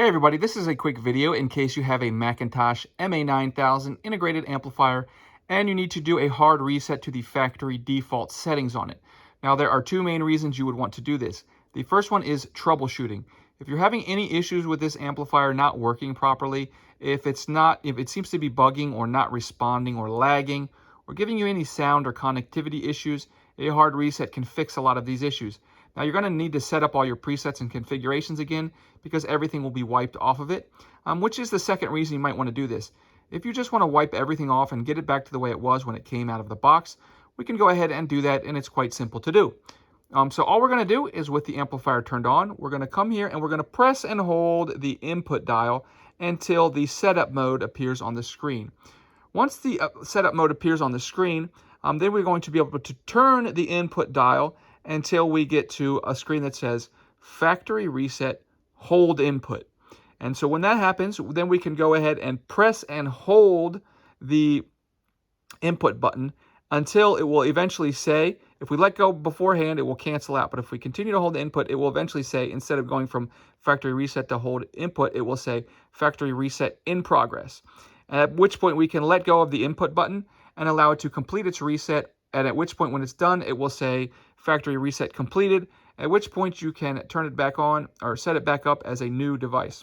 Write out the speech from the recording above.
Hey everybody, this is a quick video in case you have a McIntosh MA9000 integrated amplifier and you need to do a hard reset to the factory default settings on it. Now there are two main reasons you would want to do this. The first one is troubleshooting. If you're having any issues with this amplifier not working properly, if it seems to be bugging or not responding or lagging or giving you any sound or connectivity issues, a hard reset can fix a lot of these issues. Now you're going to need to set up all your presets and configurations again because everything will be wiped off of it, which is the second reason you might want to do this. If you just want to wipe everything off and get it back to the way it was when it came out of the box, we can go ahead and do that, and it's quite simple to do. So all we're going to do is, with the amplifier turned on, we're going to come here and we're going to press and hold the input dial until the setup mode appears on the screen. Once the setup mode appears on the screen, then we're going to be able to turn the input dial until we get to a screen that says factory reset hold input. And so when that happens, then we can go ahead and press and hold the input button until it will eventually say, if we let go beforehand, it will cancel out. But if we continue to hold the input, it will eventually say, instead of going from factory reset to hold input, it will say factory reset in progress. At which point we can let go of the input button and allow it to complete its reset. And at which point, when it's done, it will say factory reset completed, at which point you can turn it back on or set it back up as a new device.